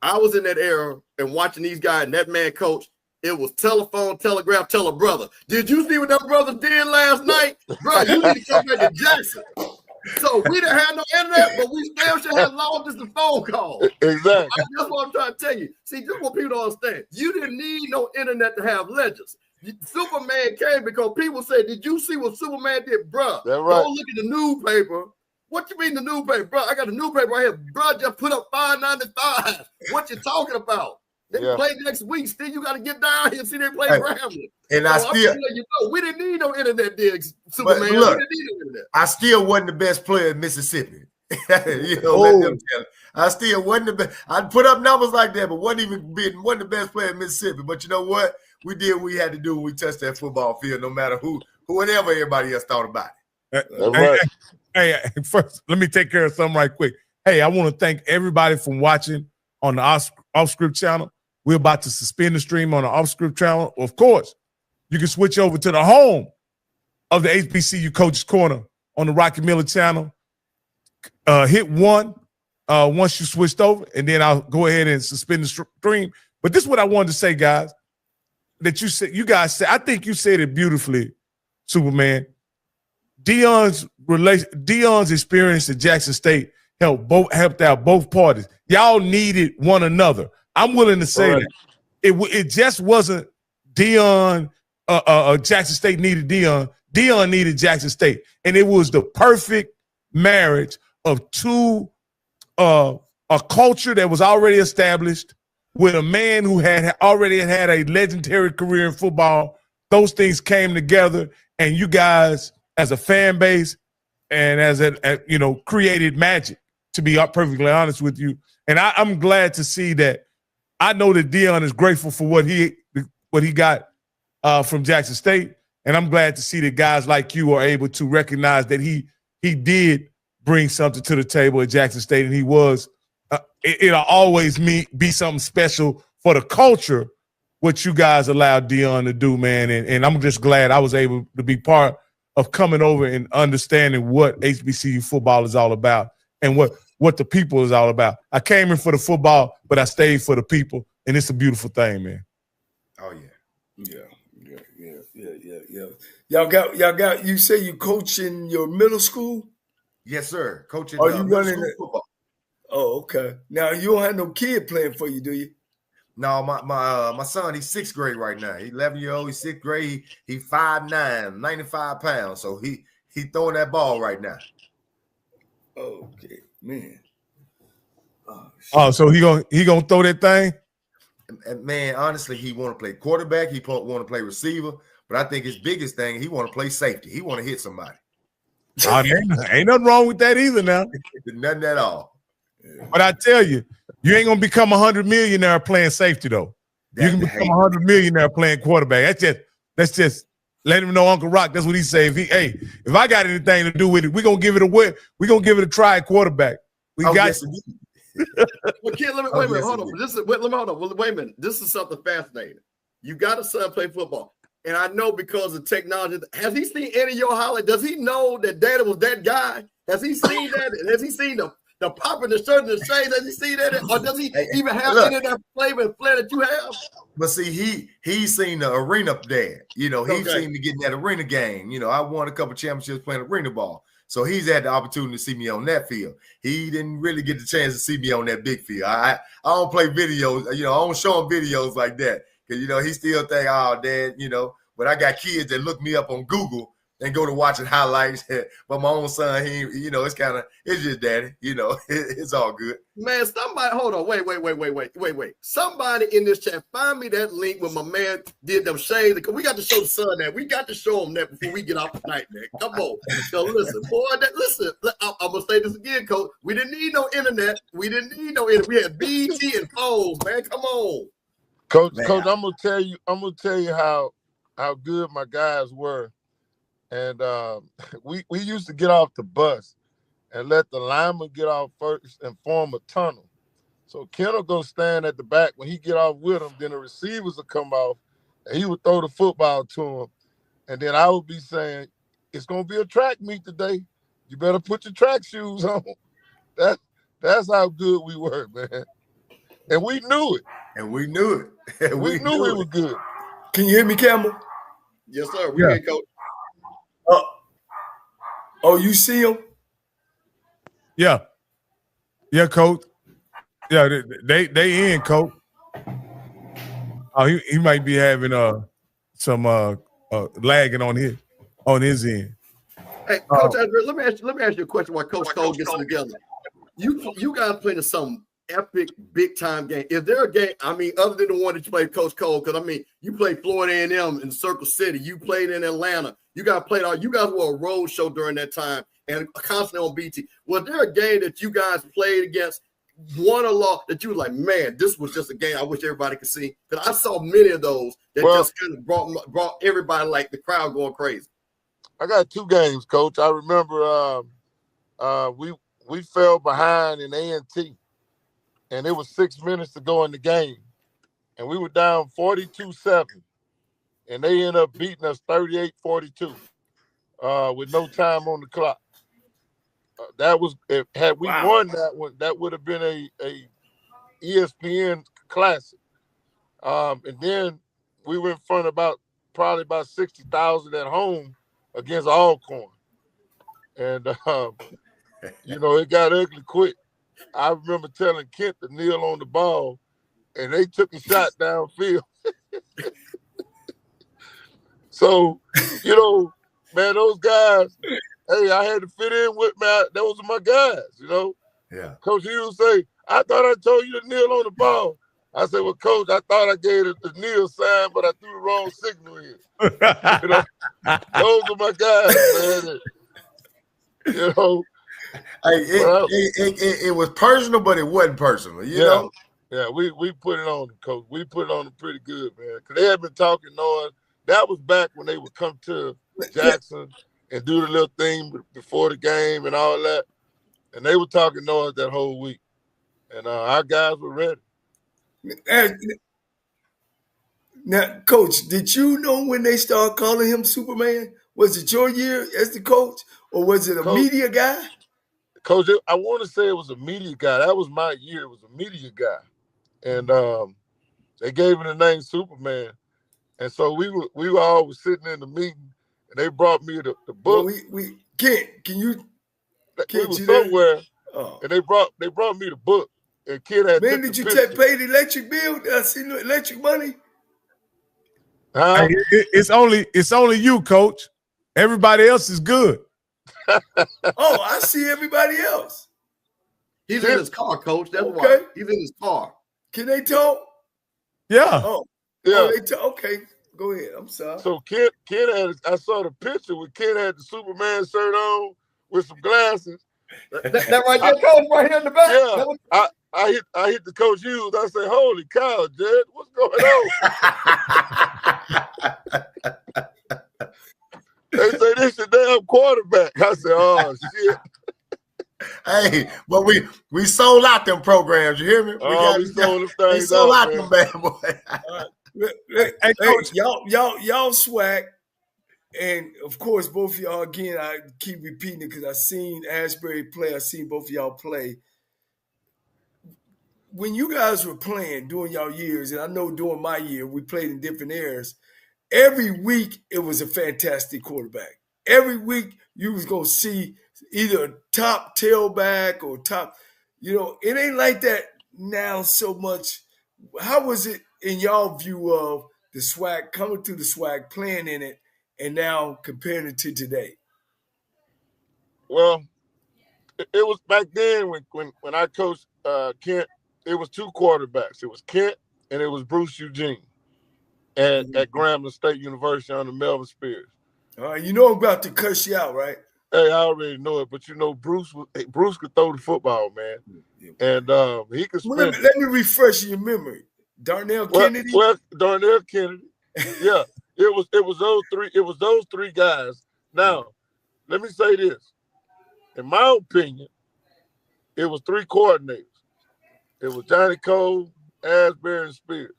I was in that era and watching these guys and that man coach. It was telephone, telegraph, tell a brother. Did you see what that brother did last night? Bro, you need to come back to Jackson. So we didn't have no internet, but we still should have long distance phone calls. Exactly. That's what I'm trying to tell you. See, this is what people don't understand. You didn't need no internet to have legends. Superman came because people said, did you see what Superman did? Bro, that's right. Go look at the newspaper. What you mean the newspaper? Bro, I got a newspaper right here. Bro, just put up $5.95. What you talking about? They play next week. Still, you got to get down here and see they play Grambling. And so we didn't need no internet digs, Superman. Look, we didn't need no internet. I still wasn't the best player in Mississippi. Let them tell you. I still wasn't the best. I'd put up numbers like that, but wasn't the best player in Mississippi. But you know what? We did what we had to do when we touched that football field, no matter whatever everybody else thought about it. Hey, first, let me take care of something right quick. Hey, I want to thank everybody for watching on the Off-Script channel. We're about to suspend the stream on the Off-Script channel. Of course, you can switch over to the home of the HBCU Coaches Corner on the Rocky Miller channel. Hit 1 once you switched over, and then I'll go ahead and suspend the stream. But this is what I wanted to say, guys, that you guys said. I think you said it beautifully, Superman. Deion's experience at Jackson State helped out both parties. Y'all needed one another. I'm willing to say that it just wasn't Deion. Jackson State needed Deion. Deion needed Jackson State, and it was the perfect marriage of two. A culture that was already established with a man who had already had a legendary career in football. Those things came together, and you guys, as a fan base, and as created magic. To be perfectly honest with you, and I'm glad to see that. I know that Deion is grateful for what he got from Jackson State, and I'm glad to see that guys like you are able to recognize that he did bring something to the table at Jackson State, and he was. It'll always be something special for the culture what you guys allowed Deion to do, man, and I'm just glad I was able to be part of coming over and understanding what HBCU football is all about and what the people is all about. I came in for the football, but I stayed for the people, and it's a beautiful thing, man. Oh yeah. Y'all got. You say you coach in your middle school? Yes, sir. Coaching. Are you running football? Oh, okay. Now you don't have no kid playing for you, do you? No, my son, he's 6th grade right now. He's 11-year-old. He's 6th grade. He 5'9", 95 pounds. So he throwing that ball right now. Okay, man. So he gonna throw that thing? Man, honestly, he want to play quarterback. He want to play receiver. But I think his biggest thing, he want to play safety. He want to hit somebody. Ain't nothing wrong with that either now. Nothing at all. But I tell you, you ain't gonna become $100 millionaire playing safety though. You can become $100 millionaire playing quarterback. That's just let him know Uncle Rock. That's what he say. If I got anything to do with it, we're gonna give it a try at quarterback. We got Well, kid, let me wait a minute. Hold on. Wait a minute. This is something fascinating. You got a son play football, and I know because of technology. Has he seen any of your highlights? Does he know that Daddy was that guy? Has he seen that? Has he seen the pop in the shirt and the shades? Does he see that? Or does he even have any of that flavor and flair that you have? But see, he's seen the arena dad. You know, he's seen me getting that arena game. You know, I won a couple championships playing arena ball. So he's had the opportunity to see me on that field. He didn't really get the chance to see me on that big field. I don't play videos, you know, I don't show him videos like that. Because, you know, he still think, oh, Dad, you know, but I got kids that look me up on Google and go to watching highlights. But my own son, he, you know, it's just Daddy, you know, it's all good. Man, somebody, hold on, wait. Somebody in this chat, find me that link where my man did them shades. Because we got to show the son that. We got to show him that before we get off tonight, man. Come on. So listen, boy, I'm going to say this again, Coach. We didn't need no internet. We had BT and phones, man. Come on. Coach, I'm gonna tell you how good my guys were. And we used to get off the bus and let the lineman get off first and form a tunnel. So Ken will go stand at the back. When he get off with him, then the receivers will come off and he would throw the football to him. And then I would be saying, it's going to be a track meet today. You better put your track shoes on. That's how good we were, man. And we knew it. We knew we were good. Can you hear me, Campbell? Yes, sir. We can, Coach. Oh, you see him? Yeah, Coach. Yeah, they in, Coach. Oh, he might be having some lagging on his end. Hey, Coach, let me ask you a question while Coach Cole gets them together. You guys playing some epic big time game. Is there a game? I mean, other than the one that you played, Coach Cole? Because I mean, you played Florida A&M in Circle City. You played in Atlanta. You guys were a road show during that time and constantly on BT. Was there a game that you guys played against, won or lost, that you were like, man, this was just a game I wish everybody could see? Because I saw many of those that just kind of brought everybody, like the crowd going crazy. I got 2 games, Coach. I remember we fell behind in A&T, and it was 6 minutes to go in the game, and we were down 42-7, and they ended up beating us 38-42 with no time on the clock. That was, had we won that one, that would have been a ESPN classic. And then we were in front of probably about 60,000 at home against Alcorn. And, you know, it got ugly quick. I remember telling Kent to kneel on the ball, and they took a shot downfield. So, you know, man, those guys, hey, I had to fit in with those are my guys, you know. Yeah. Coach Hughes say, I thought I told you to kneel on the ball. I said, well, Coach, I thought I gave it the kneel sign, but I threw the wrong signal in. You know, those are my guys, man. You know. It was personal, but it wasn't personal, you know? Yeah, we put it on, Coach. We put it on them pretty good, man. Because they had been talking noise. That was back when they would come to Jackson and do the little thing before the game and all that. And they were talking noise that whole week. And our guys were ready. Now, Coach, did you know when they started calling him Superman? Was it your year as the coach, or was it a media guy? Coach, I want to say it was a media guy. That was my year. It was a media guy. And they gave him the name Superman. And so we were all sitting in the meeting, and they brought me the book. Well, Kent, we were somewhere, and they brought me the book. And Kid had. Man, did you pay the electric bill? I see no electric money. Huh? Hey, it's only you, Coach. Everybody else is good. Oh, I see everybody else. He's in his car, Coach. That's why he's in his car. Can they talk? Yeah. Oh, yeah. Okay, go ahead. I'm sorry. So Kid had. I saw the picture where Kid had the Superman shirt on with some glasses. That right there, Coach, right here in the back. Yeah. I hit the Coach Hughes. I said, "Holy cow, Jed, what's going on?" They say this is a damn quarterback. I said, "Oh shit." Hey, but we sold out them programs. You hear me? We sold them we things sold out, out man. them bad boy. Hey, Coach. y'all swag. And of course, both of y'all, again, I keep repeating it because I seen Asbury play. I seen both of y'all play. When you guys were playing during y'all years, and I know during my year, we played in different eras, every week it was a fantastic quarterback. Every week you was going to see either a top tailback or top, it ain't like that now so much. How was it in y'all view of the swag, coming through the swag, playing in it, and now comparing it to today? Well, it was back then when I coached Kent, it was two quarterbacks. It was Kent and it was Bruce Eugene at Grambling State University under Melvin Spears. All right, you know I'm about to cuss you out, right? Hey, I already know it, but Bruce could throw the football, man, and he could spin. Let me refresh your memory. Darnell Kennedy. Well, Darnell Kennedy. Yeah, it was those three. It was those three guys. Now, let me say this. In my opinion, it was three coordinators. It was Johnnie Cole, Asbury, and Spears.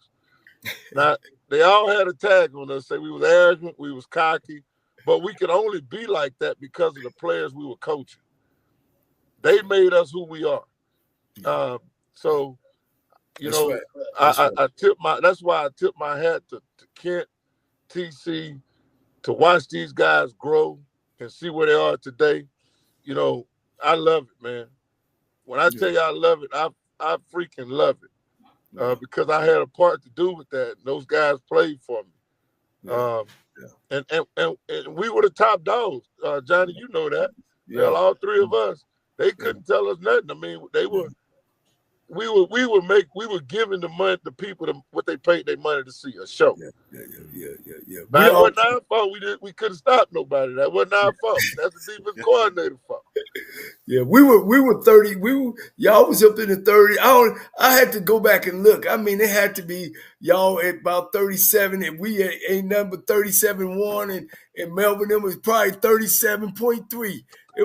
Now, they all had a tag on us, say we was arrogant, we was cocky, but we could only be like that because of the players we were coaching. They made us who we are. So, Right. I tip my. That's why I tip my hat to Kent, TC, to watch these guys grow and see where they are today. I love it, man. When I tell you I love it, I freaking love it because I had a part to do with that. Those guys played for me. And we were the top dogs. Johnny, you know that. Yeah. All three of us. They couldn't tell us nothing. I mean, we were giving the money to people what they paid their money to see, a show. Yeah. But it wasn't our fault. We couldn't stop nobody. That wasn't our fault. That's the defense coordinator fault. Yeah, we were 30. Y'all was up in the 30. I had to go back and look. I mean, it had to be y'all at about 37, and we ain't nothing but 37-1, and Melbourne them was probably 37.3. It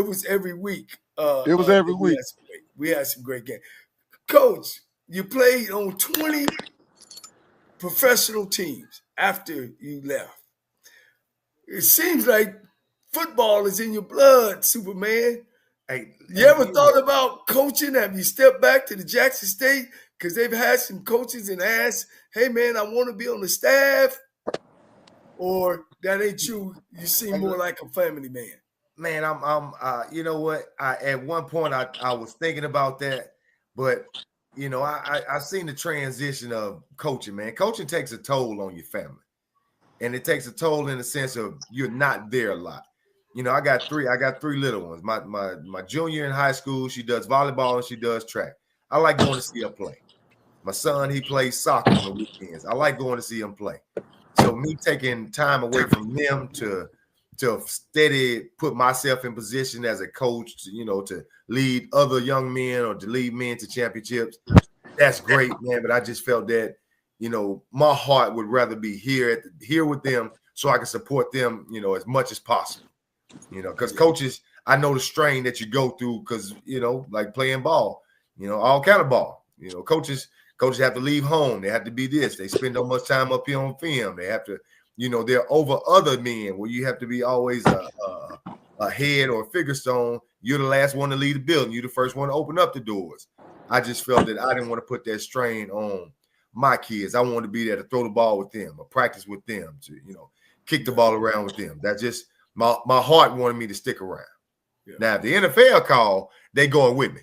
was every week. It was every week. We had some great games. Coach, you played on 20 professional teams after you left. It seems like football is in your blood, Superman. Hey, you ever thought about coaching? Have you stepped back to the Jackson State? Because they've had some coaches and asked, hey, man, I want to be on the staff. Or that ain't you. You seem more like a family man. Man, I'm you know what? At one point I was thinking about that, but I seen the transition of coaching, man. Coaching takes a toll on your family. And it takes a toll in the sense of you're not there a lot. I got three little ones. My junior in high school, she does volleyball and she does track. I like going to see her play. My son, he plays soccer on the weekends. I like going to see him play. So me taking time away from them to steady put myself in position as a coach to lead other young men or to lead men to championships, that's great, man. But I just felt that my heart would rather be here with them so I can support them as much as possible. Because coaches, I know the strain that you go through because like playing ball, all kind of ball. Coaches have to leave home. They have to be this. They spend so much time up here on film. They have to they're over other men where you have to be always a head or a figure stone. You're the last one to leave the building. You're the first one to open up the doors. I just felt that I didn't want to put that strain on my kids. I wanted to be there to throw the ball with them or practice with them, to kick the ball around with them. That just my heart wanted me to stick around. Yeah. Now, if the NFL call, they going with me.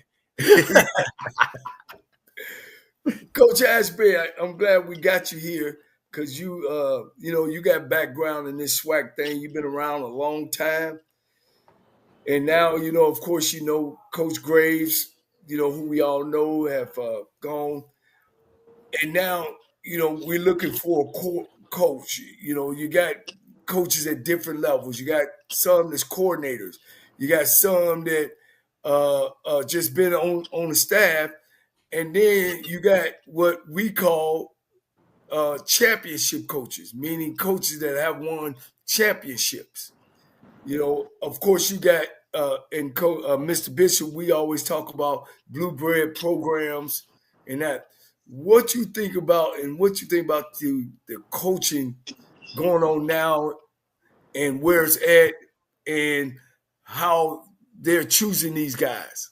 Coach Asbury, I'm glad we got you here. Because you got background in this swag thing. You've been around a long time. And now, of course, Coach Graves, who we all know have gone. And now, we're looking for a coach. You got coaches at different levels. You got some that's coordinators. You got some that just been on the staff. And then you got what we call championship coaches, meaning coaches that have won championships. Of course, you got Mr. Bishop, we always talk about blue bread programs and that. What you think about the coaching going on now and where it's at and how they're choosing these guys?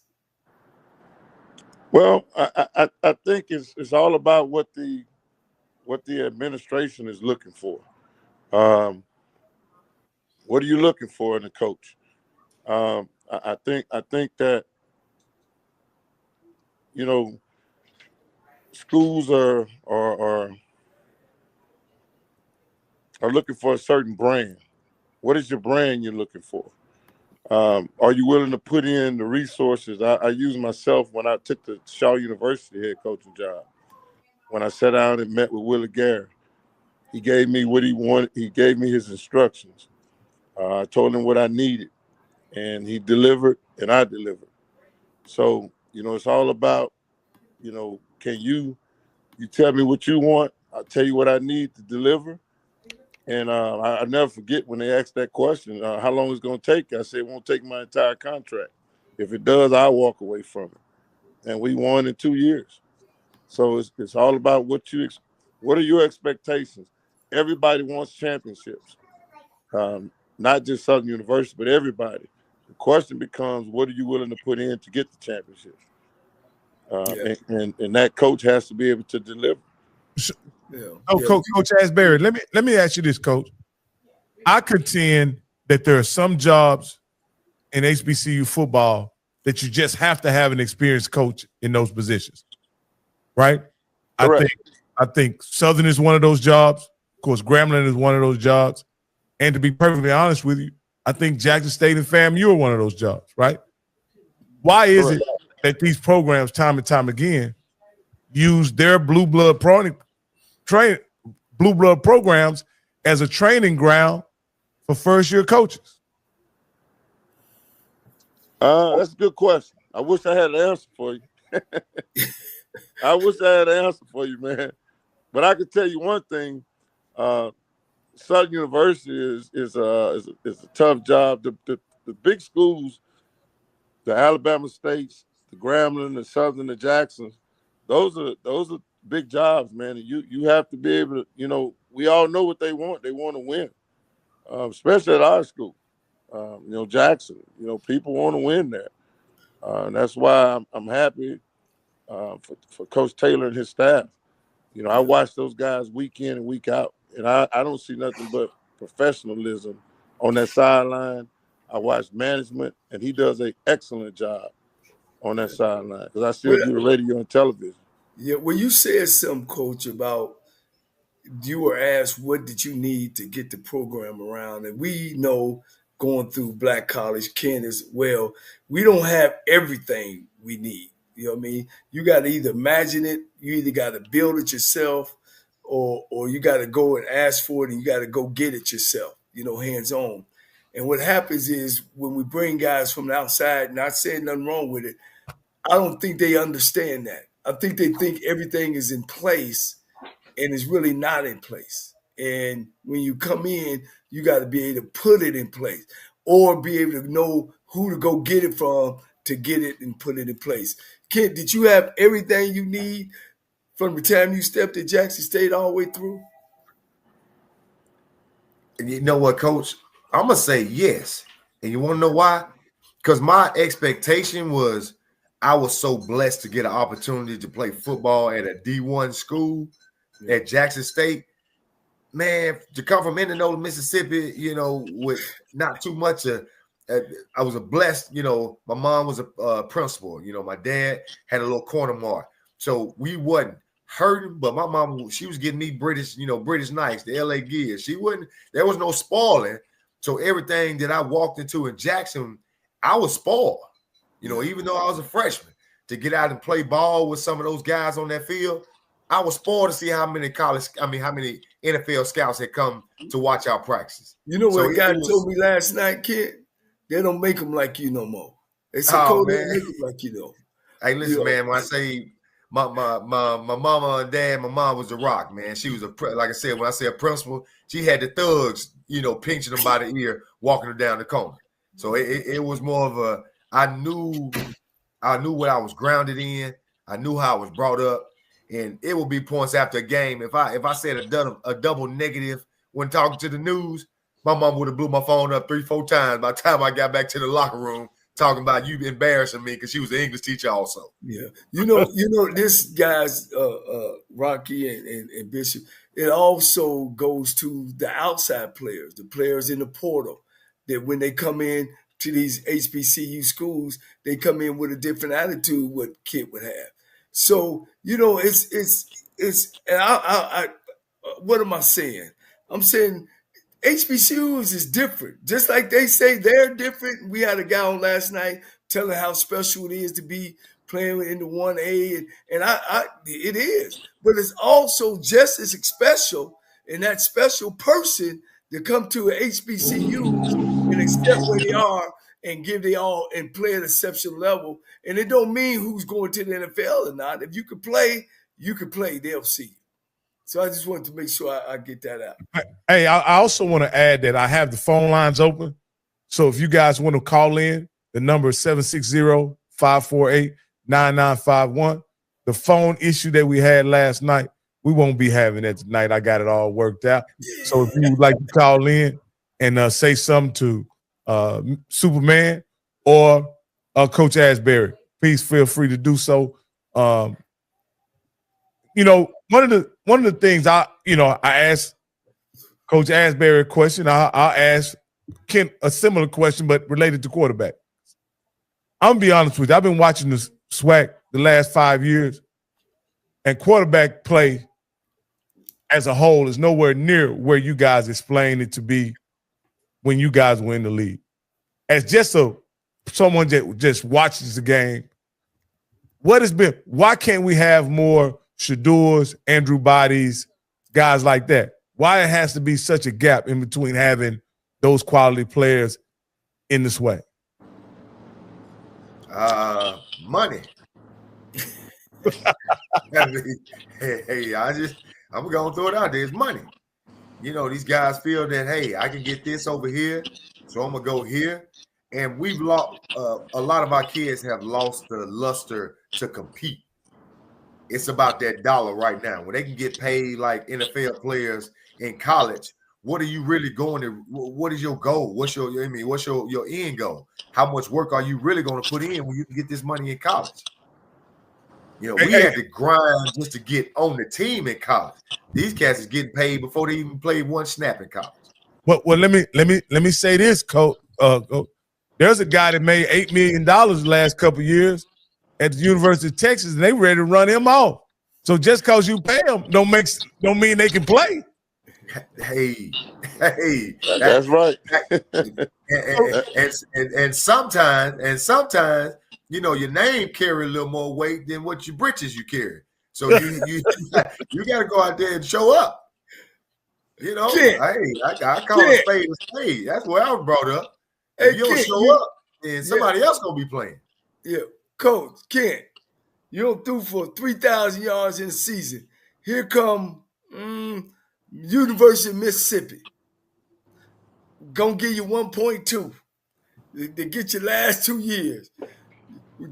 Well, I think it's all about what the administration is looking for. What are you looking for in a coach? I think that, you know, schools are looking for a certain brand. What is your brand you're looking for? Are you willing to put in the resources? I use myself when I took the Shaw University head coaching job. When I sat down and met with Willie Gary, he gave me what he wanted. He gave me his instructions. I told him what I needed, and he delivered, and I delivered. So, it's all about, can you tell me what you want? I'll tell you what I need to deliver. And I never forget when they asked that question, how long it's going to take? I said, it won't take my entire contract. If it does, I'll walk away from it. And we won in 2 years. So it's all about what are your expectations? Everybody wants championships, not just Southern University, but everybody. The question becomes, what are you willing to put in to get the championship? And that coach has to be able to deliver. Coach Asbury, let me ask you this, Coach. I contend that there are some jobs in HBCU football that you just have to have an experienced coach in those positions, right? Correct. I think Southern is one of those jobs. Of course, Grambling is one of those jobs. And to be perfectly honest with you, I think Jackson State and FAMU are one of those jobs, right? Why is it that these programs, time and time again, use their blue blood programs as a training ground for first-year coaches? That's a good question. I wish I had an answer for you. I wish I had an answer for you, man. But I can tell you one thing: Southern University is a tough job. The big schools, the Alabama States, the Grambling, the Southern, the Jacksons, those are big jobs, man. And you have to be able to, we all know what they want. They want to win, especially at our school. Jackson, people want to win there. And that's why I'm happy for Coach Taylor and his staff. I watch those guys week in and week out, and I don't see nothing but professionalism on that sideline. I watch management, and he does an excellent job on that sideline because I still do the radio and television. Yeah, well, you said something, Coach, about you were asked what did you need to get the program around, and we know going through Black College, Ken as well, we don't have everything we need. You know what I mean? You got to either imagine it, you either got to build it yourself, or you got to go and ask for it, and you got to go get it yourself, hands on. And what happens is when we bring guys from the outside, not saying nothing wrong with it, I don't think they understand that. I think they think everything is in place, and it's really not in place. And when you come in, you got to be able to put it in place or be able to know who to go get it from to get it and put it in place. Kent, did you have everything you need from the time you stepped at Jackson State all the way through? And you know what, Coach? I'm going to say yes. And you want to know why? Because my expectation was I was so blessed to get an opportunity to play football at a D1 school at Jackson State. Man, to come from Indianola, Mississippi, with not too much. I was blessed. My mom was a principal. My dad had a little corner mark. So we wasn't hurting, but my mom, she was getting me British nights, the LA Gears. There was no spoiling. So everything that I walked into in Jackson, I was spoiled. Even though I was a freshman, to get out and play ball with some of those guys on that field, I was spoiled to see how many NFL scouts had come to watch our practices. You know what a guy told me last night, kid? They don't make them like you no more. They said, Cole, they don't make them like you though. Hey, listen, man, when I say my mama and dad, my mom was a rock, man. She was like I said, when I say a principal, she had the thugs, pinching them by the ear, walking her down the corner. So it was more of a I knew what I was grounded in. I knew how I was brought up, and it would be points after a game. If I said a double negative when talking to the news, my mom would have blew my phone up 3-4 times by the time I got back to the locker room talking about you embarrassing me because she was an English teacher also. Yeah, this guy's Rocky and Bishop. It also goes to the outside players, the players in the portal, that when they come in to these HBCU schools, they come in with a different attitude what Kid would have. So it's and I what am I saying? I'm saying HBCUs is different. Just like they say they're different. We had a guy on last night telling how special it is to be playing in the 1A, and it is. But it's also just as special, and that special person to come to an HBCU and accept where they are and give they all and play at exceptional level. And it don't mean who's going to the NFL or not. If you can play, you can play. They'll see you. So I just wanted to make sure I get that out. Hey, I also want to add that I have the phone lines open. So if you guys want to call in, the number is 760-548-9951. The phone issue that we had last night, we won't be having that tonight. I got it all worked out. So if you would like to call in and say something to Superman or Coach Asbury, please feel free to do so. One of the things I asked Coach Asbury a question. I'll ask Kent a similar question, but related to quarterback. I'm gonna be honest with you. I've been watching the SWAC the last 5 years, and quarterback play as a whole is nowhere near where you guys explained it to be when you guys were in the league. As just someone that just watches the game, why can't we have more Shadors, Andrew Bodies, guys like that? Why it has to be such a gap in between having those quality players in the SWAC? Money. I mean, I'm going to throw it out there. It's money. These guys feel that, hey, I can get this over here, so I'm going to go here. And we've lost, a lot of our kids have lost the luster to compete. It's about that dollar right now. When they can get paid like NFL players in college, what are you really going to? What is your goal? What's your end goal? How much work are you really going to put in when you can get this money in college? We had to grind just to get on the team in college. These cats is getting paid before they even played one snap in college. Well, let me say this, Coach. There's a guy that made $8 million the last couple of years at the University of Texas, and they ready to run him off. So just because you pay them don't mean they can play. Hey, that's right. and sometimes, your name carry a little more weight than what your britches you carry. So you got to go out there and show up. Hey, I call a spade a spade. That's where I was brought up. If you don't show up, then somebody else gonna be playing. Yeah, Coach Kent, you don't threw for 3,000 yards in the season. Here come University of Mississippi. Gonna give you 1.2 to get your last 2 years.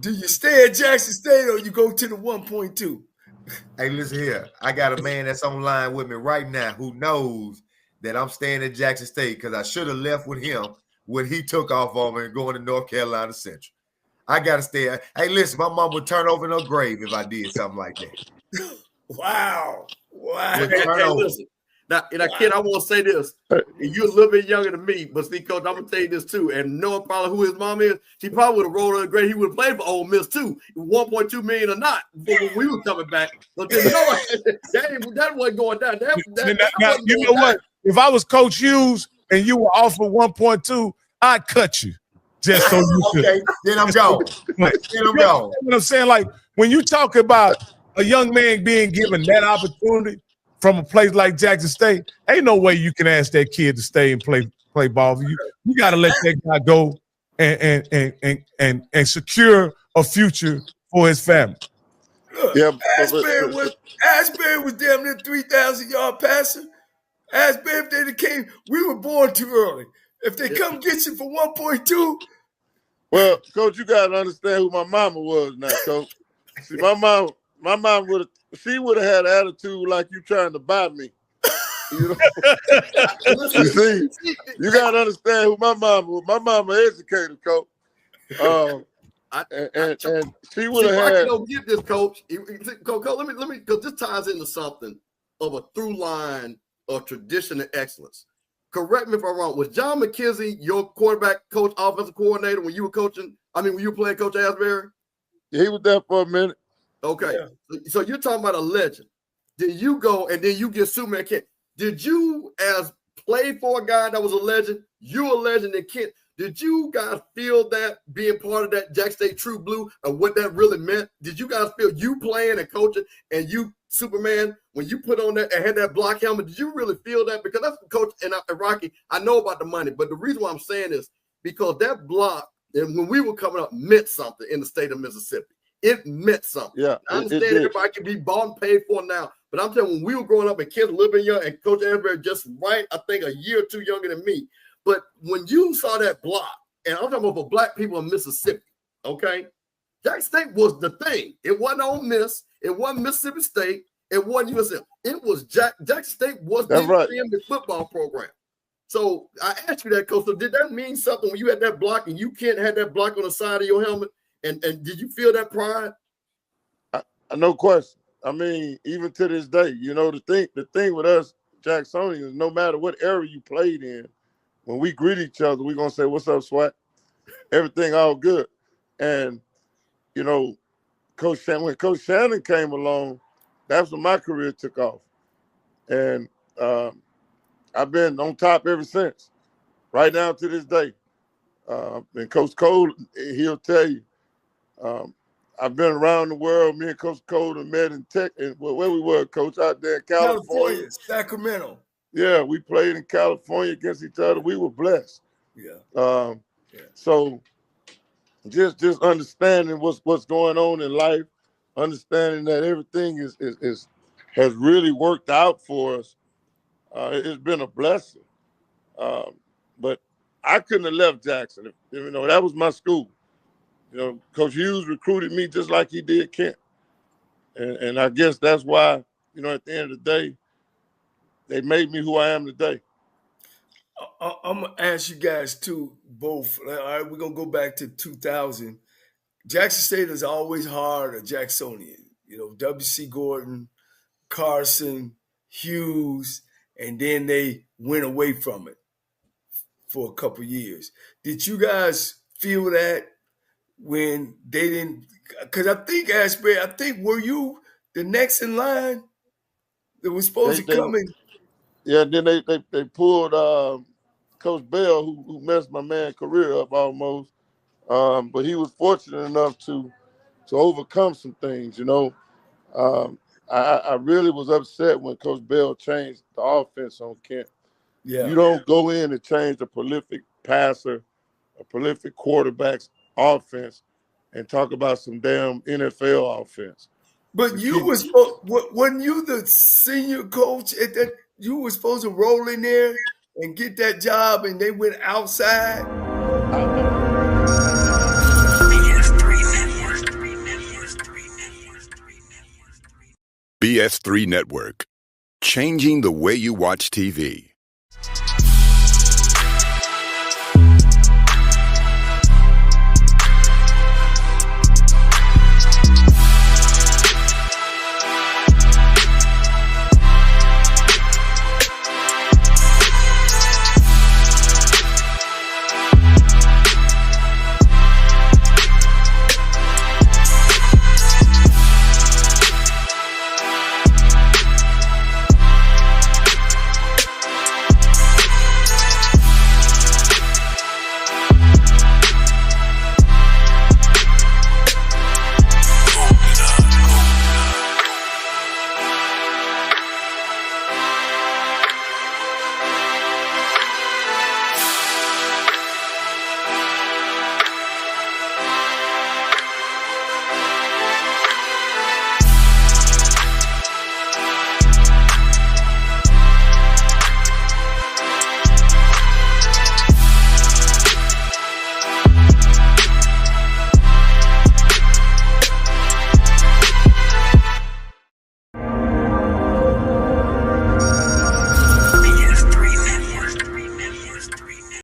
Do you stay at Jackson State or you go to the 1.2? Hey, listen here. I got a man that's online with me right now who knows that I'm staying at Jackson State because I should have left with him when he took off on me and going to North Carolina Central. I got to stay. Hey, listen, my mom would turn over in her grave if I did something like that. Wow. Hey, listen. Now, Kid, I want to say this. You're a little bit younger than me, but see, Coach, I'm going to tell you this too. And knowing probably who his mom is, she probably would have rolled in the grave. He would have played for Ole Miss too, $1.2 million or not, when we were coming back. So that wasn't going down. Now, you know what? If I was Coach Hughes and you were offered 1.2, I'd cut you. Just so you could. Okay, then I'm gone. What I'm saying, like, when you talk about a young man being given that opportunity from a place like Jackson State, ain't no way you can ask that kid to stay and play ball for you. You got to let that guy go and secure a future for his family. Look, Asbury was damn near 3,000 yard passer. Asbury, if they came, we were born too early. If they come get you for 1.2. Well, Coach, you gotta understand who my mama was now, Coach. See, my mom would have had an attitude like you trying to buy me. You know? You see, you gotta understand who my mama was. My mama educated, Coach. And she would have had. I don't get this, Coach. Coach, let me, because this ties into something of a through line of tradition and excellence. Correct me if I'm wrong. Was John McKenzie your quarterback coach, offensive coordinator when you were coaching? I mean, when you were playing Coach Asbury? Yeah, he was there for a minute. Okay. Yeah. So you're talking about a legend. Did you go and then you get Superman Kent? Did you, as play for a guy that was a legend, you're a legend in Kent? Did you guys feel that being part of that Jack State True Blue and what that really meant? Did you guys feel you playing and coaching and you, Superman, when you put on that and had that block helmet, did you really feel that? Because that's Coach and Rocky, I know about the money, but the reason why I'm saying is because that block, and when we were coming up, meant something in the state of Mississippi. It meant something. Yeah, I understand everybody can be bought and paid for now, but I'm telling you, when we were growing up and kids a little bit young, and Coach Asbury just right, I think a year or two younger than me. But when you saw that block, and I'm talking about for black people in Mississippi, okay, Jack State was the thing. It wasn't Ole Miss. It wasn't Mississippi State. It wasn't USF. It was Jack State was the family football program. So I asked you that, Coach. So did that mean something when you had that block and you can't have that block on the side of your helmet? And did you feel that pride? No question. I mean, even to this day, you know, the thing with us Jacksonians, no matter what area you played in, when we greet each other, we're going to say, "What's up, Swat?" Everything all good. And, you know, when Coach Shannon came along, that's when my career took off. And I've been on top ever since, right now to this day. And Coach Cole, he'll tell you, I've been around the world. Me and Coach Cole have met in Tech, and where we were, Coach, out there in California. Sacramento. Yeah, we played in California against each other. We were blessed. Yeah. So just understanding what's going on in life, understanding that everything has really worked out for us. It's been a blessing. But I couldn't have left Jackson. You know, that was my school. You know, Coach Hughes recruited me just like he did Kent. And I guess that's why, you know, at the end of the day, they made me who I am today. I'm going to ask you guys, too, both. All right, we're going to go back to 2000. Jackson State is always hard, a Jacksonian. You know, W.C. Gordon, Carson, Hughes, and then they went away from it for a couple years. Did you guys feel that when they didn't? Because I think, Asbury, were you the next in line that was supposed to come in? Yeah, then they pulled Coach Bell, who messed my man's career up almost. But he was fortunate enough to overcome some things, you know. I really was upset when Coach Bell changed the offense on Kent. Yeah. You don't go in and change a prolific passer, a prolific quarterback's offense, and talk about some damn NFL offense. But wasn't you the senior coach at that? You were supposed to roll in there and get that job, and they went outside. BS3 Network, changing the way you watch TV.